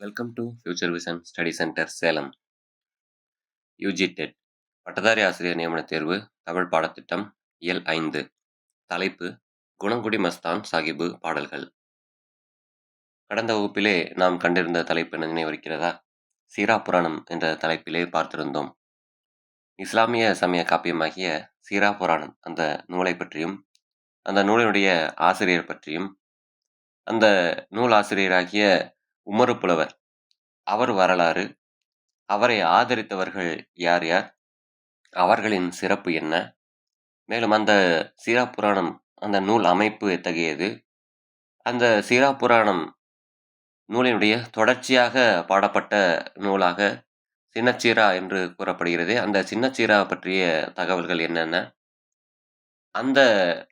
Welcome to future vision study centre Salem. UG dead பட்டதாரி ஆசிரியர் நியமன தேர்வு தமிழ் பாடத்திட்டம் இயல் 5. தலைப்பு குணங்குடி மஸ்தான் சாஹிபு பாடல்கள். கடந்த வகுப்பிலே நாம் கண்டிருந்த தலைப்பு நினைவிருக்கிறதா? சீரா புராணம் என்ற தலைப்பிலே பார்த்திருந்தோம். இஸ்லாமிய சமய காப்பியமாகிய சீரா புராணம் அந்த நூலை பற்றியும் அந்த நூலினுடைய ஆசிரியர் பற்றியும் அந்த நூல் ஆசிரியராகிய உமறு புலவர் அவர் வரலாறு, அவரை ஆதரித்தவர்கள் யார் யார், அவர்களின் சிறப்பு என்ன, மேலும் அந்த சீரா புராணம் அந்த நூல் அமைப்பு எத்தகையது, அந்த சீரா புராணம் நூலினுடைய தொடர்ச்சியாக பாடப்பட்ட நூலாக சின்னச்சீரா என்று கூறப்படுகிறது. அந்த சின்னச்சீரா பற்றிய தகவல்கள் என்னென்ன, அந்த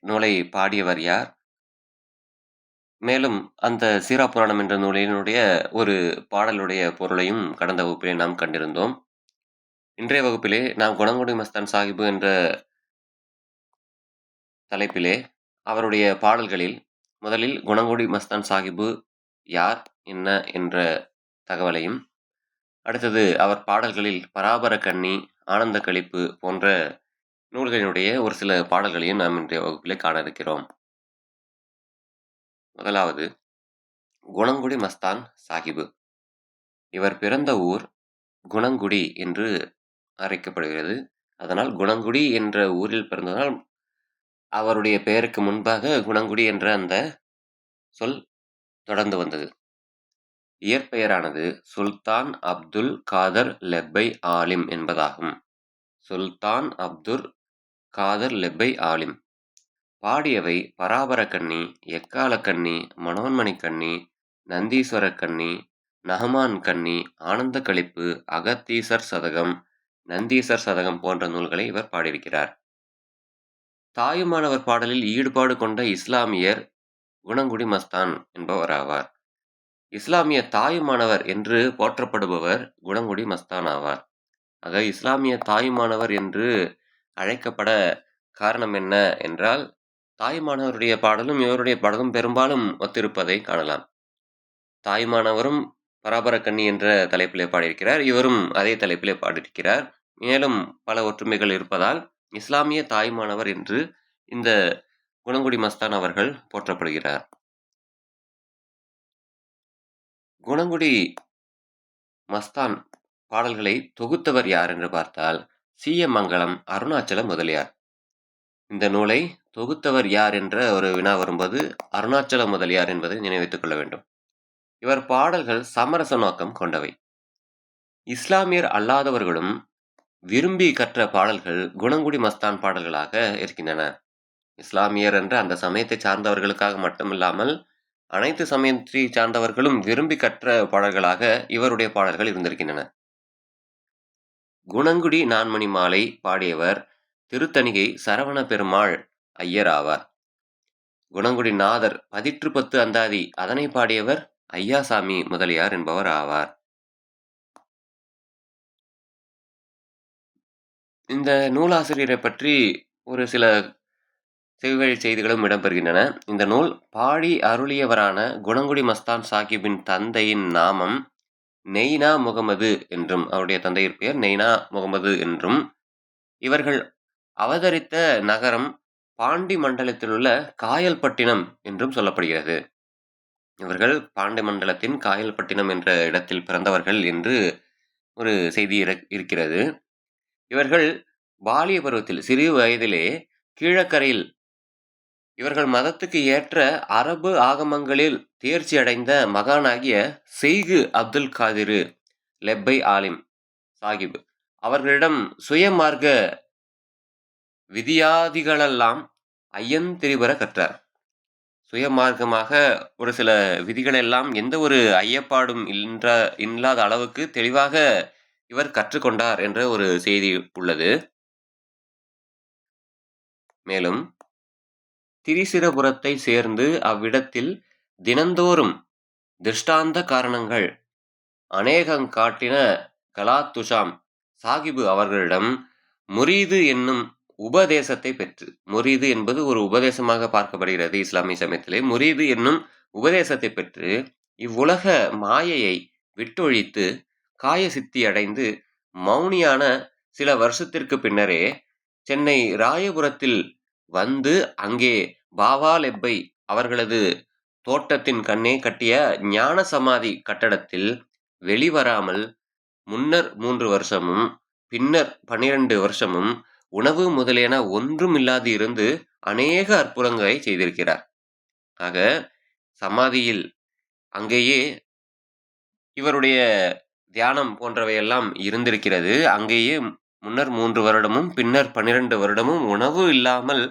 நூலை பாடியவர் யார், மேலும் அந்த சீரா புராணம் என்ற நூலினுடைய ஒரு பாடலுடைய பொருளையும் கடந்த வகுப்பிலே நாம் கண்டிருந்தோம். இன்றைய வகுப்பிலே நாம் குணங்குடி மஸ்தான் சாஹிபு என்ற தலைப்பிலே அவருடைய பாடல்களில் முதலில் குணங்குடி மஸ்தான் சாஹிபு யார், என்ன என்ற தகவலையும், அடுத்தது அவர் பாடல்களில் பராபர கண்ணி, ஆனந்த களிப்பு போன்ற நூல்களினுடைய ஒரு சில பாடல்களையும் நாம் இன்றைய வகுப்பிலே காண இருக்கிறோம். முதலாவது குணங்குடி மஸ்தான் சாஹிபு. இவர் பிறந்த ஊர் குணங்குடி என்று அழைக்கப்படுகிறது. அதனால் குணங்குடி என்ற ஊரில் பிறந்ததால் அவருடைய பெயருக்கு முன்பாக குணங்குடி என்ற அந்த சொல் தொடர்ந்து வந்தது. இயற்பெயரானது சுல்தான் அப்துல் காதர் லெப்பை ஆலிம் என்பதாகும். சுல்தான் அப்துல் காதர் லெப்பை ஆலிம். பாடியவை பராபர கண்ணி, எக்கால கண்ணி, மனோன்மணி கண்ணி, நந்தீஸ்வர கண்ணி, நஹமான் கண்ணி, ஆனந்த களிப்பு, அகத்தீசர் சதகம், நந்தீசர் சதகம் போன்ற நூல்களை இவர் பாடியிருக்கிறார். தாயுமானவர் பாடலில் ஈடுபாடு கொண்ட இஸ்லாமியர் குணங்குடி மஸ்தான் என்பவராவார். இஸ்லாமிய தாயுமானவர் என்று போற்றப்படுபவர் குணங்குடி மஸ்தான் ஆவார். ஆக இஸ்லாமிய தாயுமானவர் என்று அழைக்கப்பட காரணம் என்ன என்றால், தாயுமானவருடைய பாடலும் இவருடைய பாடலும் பெரும்பாலும் ஒத்திருப்பதை காணலாம். தாயுமானவரும் பராபர கண்ணி என்ற தலைப்பிலே பாடியிருக்கிறார், இவரும் அதே தலைப்பிலே பாடியிருக்கிறார். மேலும் பல ஒற்றுமைகள் இருப்பதால் இஸ்லாமிய தாயுமானவர் என்று இந்த குணங்குடி மஸ்தான் அவர்கள் போற்றப்படுகிறார். குணங்குடி மஸ்தான் பாடல்களை தொகுத்தவர் யார் என்று பார்த்தால் சீயமங்கலம் அருணாச்சல முதலியார். இந்த நூலை தொகுத்தவர் யார் என்ற ஒரு வினா வரும்போது அருணாச்சல முதலியார் என்பதை நினைவித்துக் கொள்ள வேண்டும். இவர் பாடல்கள் சமரச நோக்கம் கொண்டவை. இஸ்லாமியர் அல்லாதவர்களும் விரும்பி கற்ற பாடல்கள் குணங்குடி மஸ்தான் பாடல்களாக இருக்கின்றன. இஸ்லாமியர் என்ற அந்த சமயத்தை சார்ந்தவர்களுக்காக மட்டுமில்லாமல் அனைத்து சமயத்தை சார்ந்தவர்களும் விரும்பி கற்ற பாடல்களாக இவருடைய பாடல்கள் இருந்திருக்கின்றன. குணங்குடி நான்மணி மாலை பாடியவர் திருத்தணிகை சரவண பெருமாள் ஐயர் ஆவார். குணங்குடி நாதர் 10 அந்தாதி அதனை பாடியவர் ஐயாசாமி முதலியார் என்பவர் ஆவார். இந்த நூலாசிரியரை பற்றி ஒரு சில செவிவழி செய்திகளும் இடம்பெறுகின்றன. இந்த நூல் பாடி அருளியவரான குணங்குடி மஸ்தான் சாஹிபின் தந்தையின் நாமம் நெய்னா முகமது என்றும், அவருடைய தந்தையர் பெயர் நெய்னா முகமது என்றும், இவர்கள் அவதரித்த நகரம் பாண்டி மண்டலத்திலுள்ள காயல்பட்டினம் என்றும் சொல்லப்படுகிறது. இவர்கள் பாண்டி மண்டலத்தின் காயல்பட்டினம் என்ற இடத்தில் பிறந்தவர்கள் என்று ஒரு செய்தி இருக்கிறது. இவர்கள் பாலிய பருவத்தில் சிறு வயதிலே கீழக்கரையில் இவர்கள் மதத்துக்கு ஏற்ற அரபு ஆகமங்களில் தேர்ச்சி அடைந்த மகானாகிய செய்கு அப்துல் காதிரு லெப்பை ஆலிம் சாஹிப் அவர்களிடம் சுயமார்க்க விதியாதிகளெல்லாம் ஐயந்திரிபர கற்றார். சுயமார்க்கமாக ஒரு சில விதிகளெல்லாம் எந்த ஒரு ஐயப்பாடும் இல்லாத அளவுக்கு தெளிவாக இவர் கற்றுக்கொண்டார் என்ற ஒரு செய்தி உள்ளது. மேலும் திரிசிரபுரத்தை சேர்ந்து அவ்விடத்தில் தினந்தோறும் திருஷ்டாந்த காரணங்கள் அநேகங் காட்டின கலாத்துஷாம் சாஹிபு அவர்களிடம் முரீது என்னும் உபதேசத்தை பெற்று, முரீது என்பது ஒரு உபதேசமாக பார்க்கப்படுகிறது இஸ்லாமிய சமயத்திலே, முரீது என்னும் உபதேசத்தை பெற்று இவ்வுலக மாயையை விட்டொழித்து காய சித்தி அடைந்து மௌனியான சில வருஷத்திற்கு பின்னரே சென்னை ராயபுரத்தில் வந்து அங்கே பாவாலெப்பை அவர்களது தோட்டத்தின் கண்ணே கட்டிய ஞான சமாதி கட்டடத்தில் வெளிவராமல் முன்னர் 3 வருஷமும் பின்னர் 12 வருஷமும் உணவு முதலியன ஒன்றுமில்லாது இருந்து அநேக அற்புதங்களை செய்திருக்கிறார். ஆக சமாதியில் அங்கேயே இவருடைய தியானம் போன்றவையெல்லாம் இருந்திருக்கிறது. அங்கேயே முன்னர் 3 வருடமும் பின்னர் 12 வருடமும் உணவு இல்லாமல்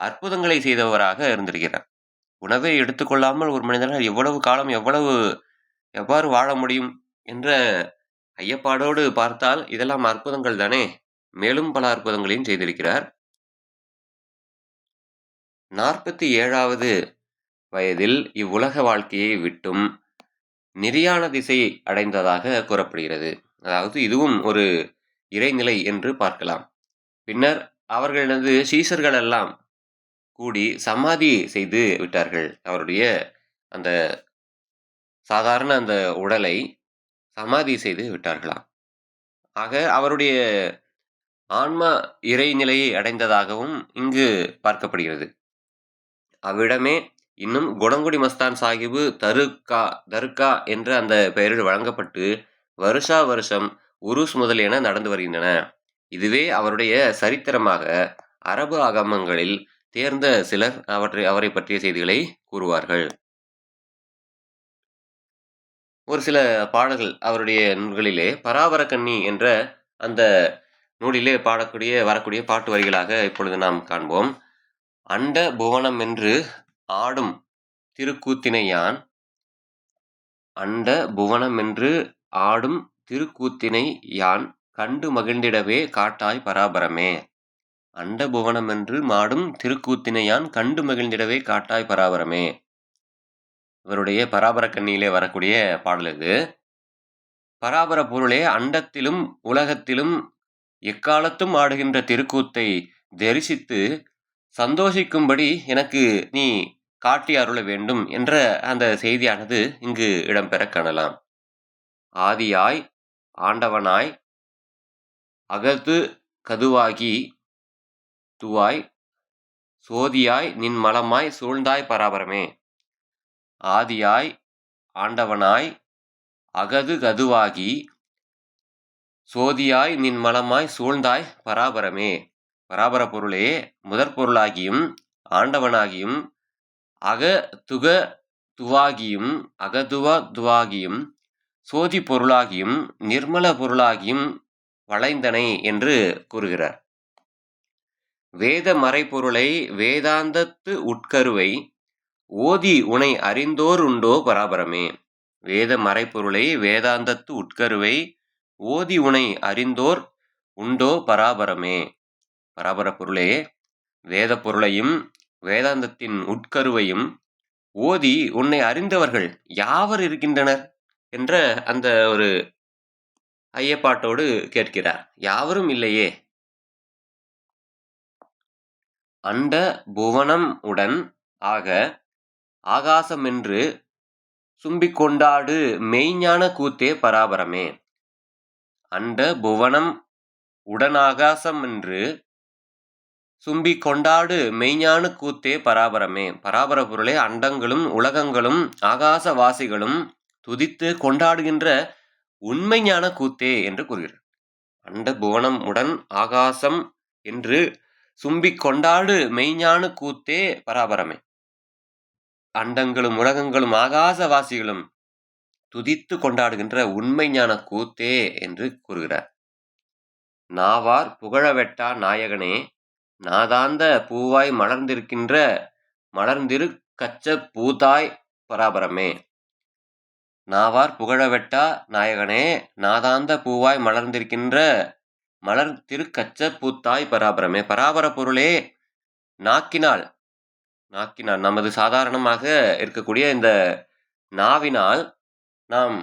அற்புதங்களை செய்தவராக இருந்திருக்கிறார். உணவை எடுத்துக்கொள்ளாமல் ஒரு மனிதனால் எவ்வளவு காலம் எவ்வாறு வாழ முடியும் என்ற ஐயப்பாடோடு பார்த்தால் இதெல்லாம் அற்புதங்கள் தானே. மேலும் பல அற்புதங்களையும் செய்திருக்கிறார். 47வது வயதில் இவ்வுலக வாழ்க்கையை விட்டும் நிர்யாண திசை அடைந்ததாக கூறப்படுகிறது. அதாவது இதுவும் ஒரு இறைநிலை என்று பார்க்கலாம். பின்னர் அவர்களது சீஷர்கள் எல்லாம் கூடி சமாதி செய்து விட்டார்கள். அவருடைய அந்த சாதாரண அந்த உடலை சமாதி செய்து விட்டார்களாம். ஆக அவருடைய ஆன்மா இறைநிலையை அடைந்ததாகவும் இங்கு பார்க்கப்படுகிறது. அவ்விடமே இன்னும் குணங்குடி மஸ்தான் சாஹிபு தர்கா என்ற அந்த பெயரில் வழங்கப்பட்டு வருஷா வருஷம் உருஸ் முதலியன நடந்து வருகின்றன. இதுவே அவருடைய சரித்திரமாக அரபு ஆகமங்களில் தேர்ந்த சிலர் அவரை பற்றிய செய்திகளை கூறுவார்கள். ஒரு சில பாடல்கள் அவருடைய நூல்களிலே பராபரக்கண்ணி என்ற அந்த நூலிலே வரக்கூடிய பாட்டு வரிகளாக இப்பொழுது நாம் காண்போம். அண்ட புவனம் என்று ஆடும் திருக்கூத்தினை யான் அண்ட புவனம் என்று ஆடும் திருக்கூத்தினை யான் கண்டு மகிழ்ந்திடவே காட்டாய் பராபரமே. அண்ட புவனம் என்று மாடும் திருக்கூத்தினை யான் கண்டு மகிழ்ந்திடவே காட்டாய் பராபரமே. இவருடைய பராபர கண்ணியிலே வரக்கூடிய பாடல் இது. பராபர பொருளே, அண்டத்திலும் உலகத்திலும் எக்காலத்தும் ஆடுகின்ற திருக்கூத்தை தரிசித்து சந்தோஷிக்கும்படி எனக்கு நீ காட்டி அருள வேண்டும் என்ற அந்த செய்தியானது இங்கு இடம்பெற காணலாம். ஆதியாய் ஆண்டவனாய் அகது கதுவாகி துவாய் சோதியாய் நின் மலமாய் சூழ்ந்தாய் பராபரமே. ஆதியாய் ஆண்டவனாய் அகது கதுவாகி சோதியாய் நின் மலமாய் சூழ்ந்தாய் பராபரமே. பராபர பொருளே, முதற் பொருளாகியும் ஆண்டவனாகியும் அகதுக துவாகியும் அகதுவாகியும் சோதி பொருளாகியும் நிர்மல பொருளாகியும் வளைந்தனை என்று கூறுகிறார். வேத மறைப்பொருளை வேதாந்தத்து உட்கருவை ஓதி உனை அறிந்தோர் உண்டோ பராபரமே. வேத மறைப்பொருளை வேதாந்தத்து உட்கருவை ஓதி உனை அறிந்தோர் உண்டோ பராபரமே. பராபர பொருளே, வேத பொருளையும் வேதாந்தத்தின் உட்கருவையும் ஓதி உன்னை அறிந்தவர்கள் யாவர் இருக்கின்றனர் என்ற அந்த ஒரு ஐயப்பாட்டோடு கேட்கிறார். யாவரும் இல்லையே. அண்ட புவனம் உடன் ஆக ஆகாசமென்று சும்பிக்கொண்டாடு மெய்ஞான கூத்தே பராபரமே. அண்ட புவனம் உடனாகாசமென்று சும்பிக்கொண்டாடு மெய்ஞான கூத்தே பராபரமே. பராபர பொருளே, அண்டங்களும் உலகங்களும் ஆகாசவாசிகளும் துதித்து கொண்டாடுகின்ற உண்மை ஞான கூத்தே என்று கூறுகிறார். அண்ட புவனம் உடன் ஆகாசம் என்று சும்பிக்கொண்டாடு மெய்ஞான கூத்தே பராபரமே. அண்டங்களும் உலகங்களும் ஆகாசவாசிகளும் துதித்து கொண்டாடுகின்ற உண்மை ஞான கூத்தே என்று கூறுகிறார். நாவார் புகழவெட்டா நாயகனே, நாதாந்த பூவாய் மலர்ந்திரு கச்ச பூத்தாய் பராபரமே. நாவார் புகழவெட்டா நாயகனே, நாதாந்த பூவாய் மலர் திருக்கச்ச பூத்தாய் பராபரமே. பராபர பொருளே, நாக்கினால் நமது சாதாரணமாக இருக்கக்கூடிய இந்த நாவினால் நாம்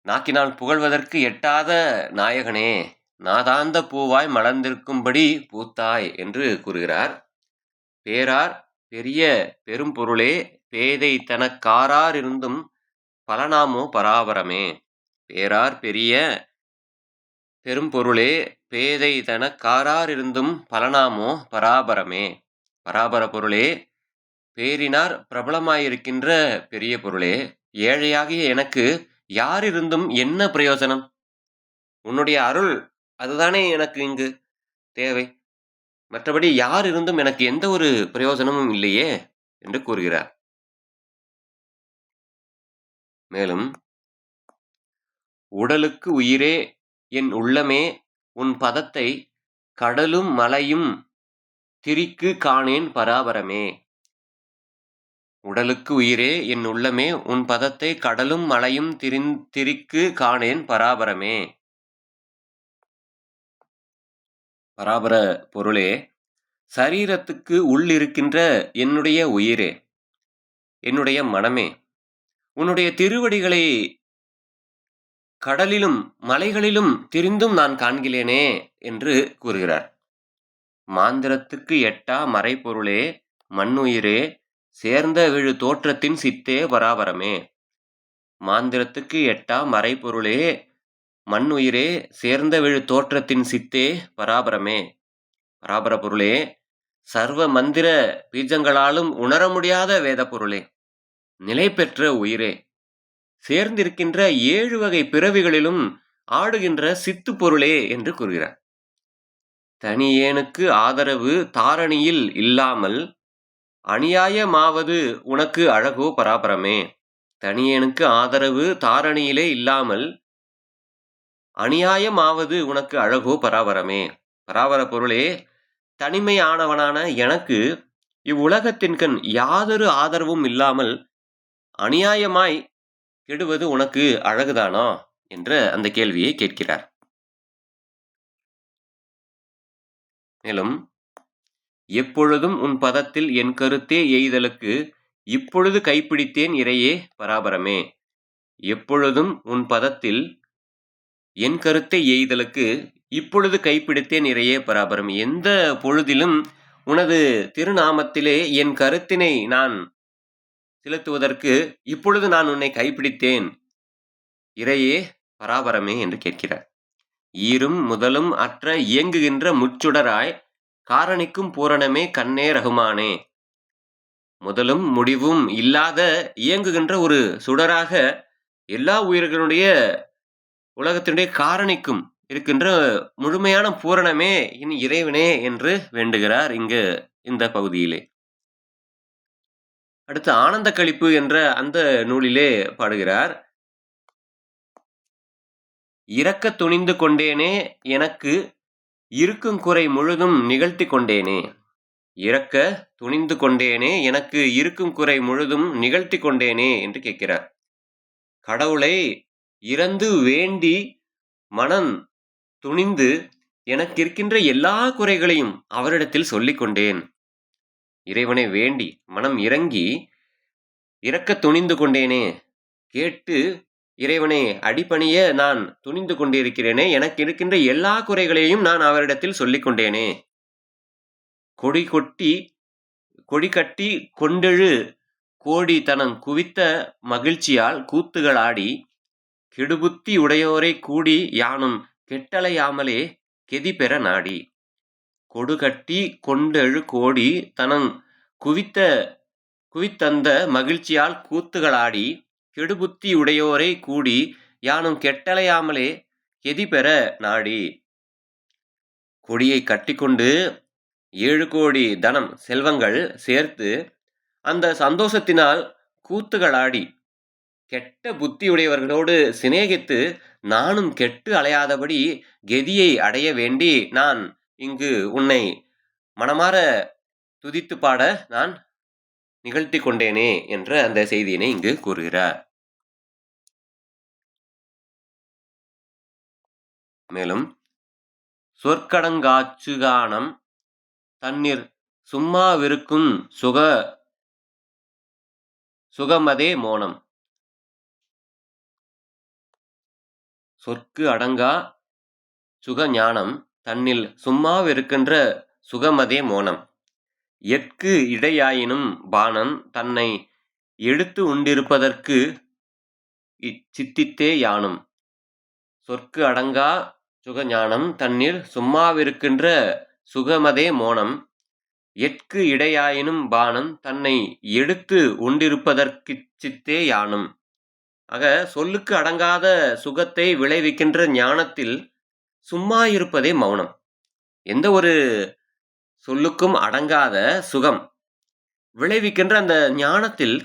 நாக்கினால் புகழ்வதற்கு எட்டாத நாயகனே, நாதாந்த பூவாய் மலர்ந்திருக்கும்படி பூத்தாய் என்று கூறுகிறார். பேரார் பெரிய பெரும்பொருளே பேதை தனக்காராரிருந்தும் பலனாமோ பராபரமே. பேரார் பெரிய பெரும்பொருளே பேதை தனக்காராரிருந்தும் பலனாமோ பராபரமே. பராபர பொருளே, பேரினார் பிரபலமாயிருக்கின்ற பெரிய பொருளே, ஏழையாகிய எனக்கு யாரிருந்தும் என்ன பிரயோஜனம்? உன்னுடைய அருள் அதுதானே எனக்கு இங்கு தேவை. மற்றபடி யார் இருந்தும் எனக்கு எந்த ஒரு பிரயோஜனமும் இல்லையே என்று கூறுகிறார். மேலும், உடலுக்கு உயிரே என் உள்ளமே உன் பதத்தை கடலும் மலையும் திரிக்கு காணேன் பராபரமே. உடலுக்கு உயிரே என் உள்ளமே உன் பதத்தை கடலும் மலையும் திரிக்கு காணேன் பராபரமே. பராபர பொருளே, சரீரத்துக்கு உள்ளிருக்கின்ற என்னுடைய உயிரே, என்னுடைய மனமே, உன்னுடைய திருவடிகளை கடலிலும் மலைகளிலும் திரிந்தும் நான் காண்கிறேனே என்று கூறுகிறார். மாந்திரத்துக்கு எட்டா மறைப்பொருளே, மண்ணுயிரே, சேர்ந்த விழு தோற்றத்தின் சித்தே பராபரமே. மாந்திரத்துக்கு எட்டா மறைப்பொருளே, மண்ணுயிரே, சேர்ந்த விழு தோற்றத்தின் சித்தே பராபரமே. பராபர பொருளே, சர்வ மந்திர பீஜங்களாலும் உணர முடியாத வேத பொருளே, நிலை பெற்ற உயிரே, சேர்ந்திருக்கின்ற 7 வகை பிறவிகளிலும் ஆடுகின்ற சித்து பொருளே என்று கூறுகிறார். தனியேனுக்கு ஆதரவு தாரணியில் இல்லாமல் அநியாயமாவது உனக்கு அழகோ பராபரமே. தனியேனுக்கு ஆதரவு தாரணியிலே இல்லாமல் அநியாயமாவது உனக்கு அழகோ பராபரமே. பராபர பொருளே, தனிமையானவனான எனக்கு இவ்வுலகத்தின்கண் யாதொரு ஆதரவும் இல்லாமல் அநியாயமாய் கெடுவது உனக்கு அழகுதானா என்ற அந்த கேள்வியை கேட்கிறார். மேலும், எப்பொழுதும் உன் பதத்தில் என் கருத்தே எய்தலுக்கு இப்பொழுது கைப்பிடித்தேன் இறையே பராபரமே. எப்பொழுதும் உன் பதத்தில் என் கருத்தை எய்தலுக்கு இப்பொழுது கைப்பிடித்தேன் இறையே பராபரம். எந்த பொழுதிலும் உனது திருநாமத்திலே என் கருத்தினை நான் செலுத்துவதற்கு இப்பொழுது நான் உன்னை கைப்பிடித்தேன் இறையே பராபரமே என்று கேட்கிறார். ஈரும் முதலும் அற்ற இயங்குகின்ற முச்சுடராய் காரணிக்கும் பூரணமே கண்ணே ரகுமானே. முதலும் முடிவும் இல்லாத இயங்குகின்ற ஒரு சுடராக எல்லா உயிர்களுடைய உலகத்தினுடைய காரணிக்கும் இருக்கின்ற முழுமையான பூரணமே இனி இறைவனே என்று வேண்டுகிறார் இங்கு இந்த பகுதியிலே. அடுத்து ஆனந்த களிப்பு என்ற அந்த நூலிலே பாடுகிறார். இறக்க துணிந்து கொண்டேனே எனக்கு இருக்கும் குறை முழுதும் நிகழ்த்தி கொண்டேனே. இறக்க துணிந்து கொண்டேனே எனக்கு இருக்கும் குறை முழுதும் நிகழ்த்தி கொண்டேனே என்று கேட்கிறார். கடவுளை இறந்து வேண்டி மனம் துணிந்து எனக்கு இருக்கின்ற எல்லா குறைகளையும் அவரிடத்தில் சொல்லிக் கொண்டேன். இறைவனை வேண்டி மனம் இறங்கி இறக்க துணிந்து கொண்டேனே, கேட்டு இறைவனை அடிபணிய நான் துணிந்து கொண்டிருக்கிறேனே, எனக்கு இருக்கின்ற எல்லா குறைகளையும் நான் அவரிடத்தில் சொல்லிக் கொண்டேனே. கொடி கட்டி கொண்டெழு கோடி தனம் குவித்த மகிழ்ச்சியால் கூத்துகளாடி கெடுபுத்தி உடையோரை கூடி யானும் கெட்டலையாமலே கெதி பெற நாடி. கொடுகட்டி கொண்டெழு கோடி தனம் குவித்தந்த மகிழ்ச்சியால் கூத்துகளாடி கெடுபுத்தி உடையோரை கூடி யானும் கெட்டலையாமலே கெதி பெற நாடி. கொடியை கட்டிக்கொண்டு 7 கோடி தனம் செல்வங்கள் சேர்த்து அந்த சந்தோஷத்தினால் கூத்துகளாடி கெட்ட புத்தியுடையவர்களோடு சிநேகித்து நானும் கெட்டு அலையாதபடி கெதியை அடைய வேண்டி நான் இங்கு உன்னை மனமாற துதித்து பாட நான் நிகழ்த்தி கொண்டேனே என்ற அந்த செய்தியினை இங்கு கூறுகிறார். மேலும் சொற்கடங்காச்சுகானம் தண்ணீர் சும்மாவிருக்கும் சுகமதே மோனம். சொற்கு அடங்கா சுக ஞானம் தன்னில் சும்மாவிருக்கின்ற சுகமதே மோனம். எட்கு இடையாயினும் பாணன் தன்னை எடுத்து உண்டிருப்பதற்கு சித்தித்தே யானும். சொற்கு அடங்கா சுகஞானம் தன்னில் சும்மாவிருக்கின்ற சுகமதே மோனம். எட்கு இடையாயினும் பாணன் தன்னை எடுத்து உண்டிருப்பதற்குச் சித்தே யானும். ஆக சொல்லுக்கு அடங்காத சுகத்தை விளைவிக்கின்ற ஞானத்தில் சும்மா இருப்பதே மௌனம். எந்த ஒரு சொல்லுக்கும் அடங்காத சுகம் விளைவிக்கின்ற அந்த ஞானத்தில்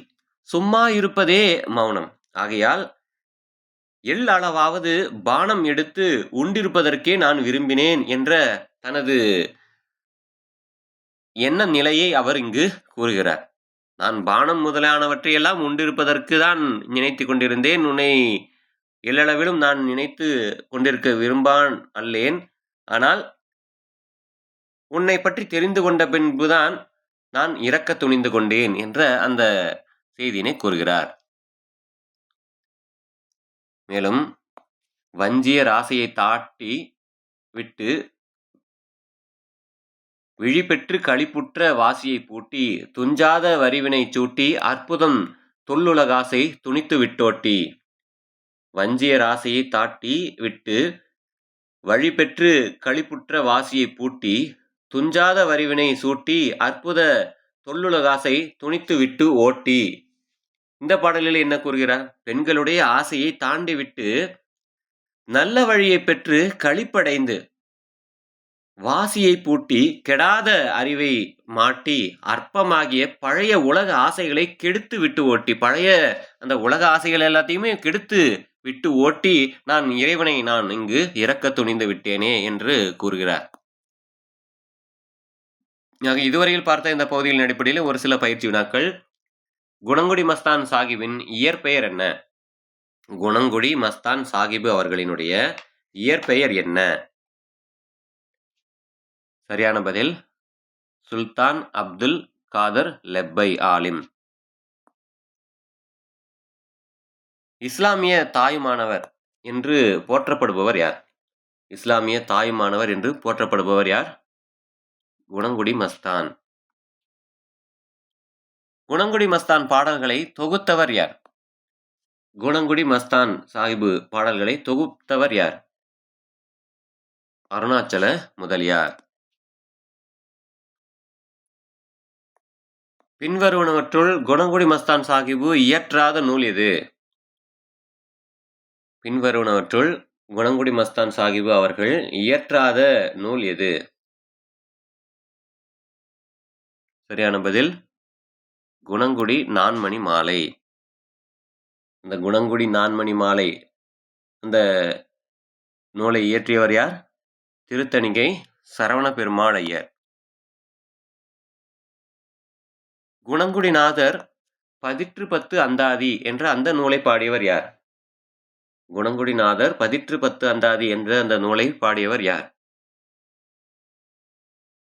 சும்மா இருப்பதே மௌனம். ஆகையால் அளவாவது பானம் எடுத்து உண்டிருப்பதற்கே நான் விரும்பினேன் என்ற தனது என்ன நிலையை அவர் இங்கு கூறுகிறார். நான் பானம் முதலானவற்றையெல்லாம் உண்டிருப்பதற்கு தான் நினைத்து கொண்டிருந்தேன். உன்னை எல்லளவிலும் நான் நினைத்து கொண்டிருக்க விரும்பான் அல்லேன். ஆனால் உன்னை பற்றி தெரிந்து கொண்ட பின்புதான் நான் இறக்க துணிந்து கொண்டேன் என்ற அந்த செய்தியினை கூறுகிறார். மேலும் வஞ்சிய ராசையை தாட்டி விட்டு விழிபெற்று களிப்புற்ற வாசியை பூட்டி துஞ்சாத வரிவினை சூட்டி அற்புதம் தொல்லுலகாசை துணித்து விட்டோட்டி. வஞ்சிய ராசையை தாட்டி விட்டு வழிபெற்று களிப்புற்ற வாசியை பூட்டி துஞ்சாத வரிவினை சூட்டி அற்புத தொல்லுலகாசை துணித்து விட்டு ஓட்டி. இந்த பாடலில் என்ன கூறுகிறார்? பெண்களுடைய ஆசையை தாண்டி விட்டு நல்ல வழியை பெற்று களிப்படைந்து வாசியை பூட்டி கெடாத அறிவை மாட்டி அற்பமாகிய பழைய உலக ஆசைகளை கெடுத்து விட்டு ஓட்டி, பழைய அந்த உலக ஆசைகள் எல்லாத்தையுமே கெடுத்து விட்டு ஓட்டி நான் இறைவனை நான் இங்கு இறக்க துணிந்து விட்டேனே என்று கூறுகிறார். இதுவரையில் பார்த்த இந்த பகுதியின் அடிப்படையில் ஒரு சில பயிற்சி வினாக்கள். குணங்குடி மஸ்தான் சாஹிபின் இயற்பெயர் என்ன? குணங்குடி மஸ்தான் சாஹிபு அவர்களினுடைய இயற்பெயர் என்ன? சரியான பதில் சுல்தான் அப்துல் காதர் லெப்பை ஆலிம். இஸ்லாமிய தாயுமானவர் என்று போற்றப்படுபவர் யார்? இஸ்லாமிய தாயுமானவர் என்று போற்றப்படுபவர் யார்? குணங்குடி மஸ்தான். குணங்குடி மஸ்தான் பாடல்களை தொகுத்தவர் யார்? குணங்குடி மஸ்தான் சாஹிபு பாடல்களை தொகுத்தவர் யார்? அருணாச்சல முதலியார். பின்வருவனவற்றுள் குணங்குடி மஸ்தான் சாஹிபு இயற்றாத நூல் எது? பின்வருவனவற்றுள் குணங்குடி மஸ்தான் சாஹிபு அவர்கள் இயற்றாத நூல் எது? சரியான பதில் குணங்குடி நான்மணி மாலை. இந்த குணங்குடி நான்மணி மாலை அந்த நூலை இயற்றியவர் யார்? திருத்தணிகை சரவண பெருமாள் ஐயர். குணங்குடிநாதர் பதிற்று பத்து அந்தாதி என்ற அந்த நூலை பாடியவர் யார்? குணங்குடிநாதர் பதிற்று பத்து அந்தாதி என்ற அந்த நூலை பாடியவர் யார்?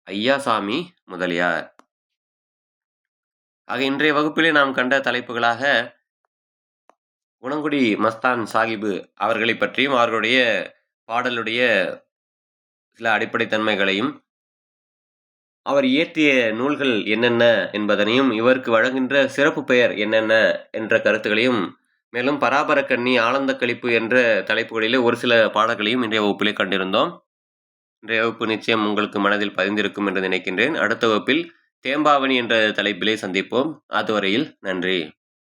ஐயாசாமி முதலியார். ஆக இன்றைய வகுப்பிலே நாம் கண்ட தலைப்புகளாக குணங்குடி மஸ்தான் சாஹிபு அவர்களை பற்றியும் அவர்களுடைய பாடலுடைய சில அடிப்படை தன்மைகளையும் அவர் இயற்றிய நூல்கள் என்னென்ன என்பதனையும் இவருக்கு வழங்குகின்ற சிறப்பு பெயர் என்னென்ன என்ற கருத்துக்களையும் மேலும் பராபரக்கண்ணி ஆனந்த கழிப்பு என்ற தலைப்புகளிலே ஒரு சில பாடல்களையும் இன்றைய வகுப்பிலே கண்டிருந்தோம். இன்றைய வகுப்பு நிச்சயம் உங்களுக்கு மனதில் பதிந்திருக்கும் என்று நினைக்கின்றேன். அடுத்த வகுப்பில் தேம்பாவணி என்ற தலைப்பிலே சந்திப்போம். அதுவரையில் நன்றி.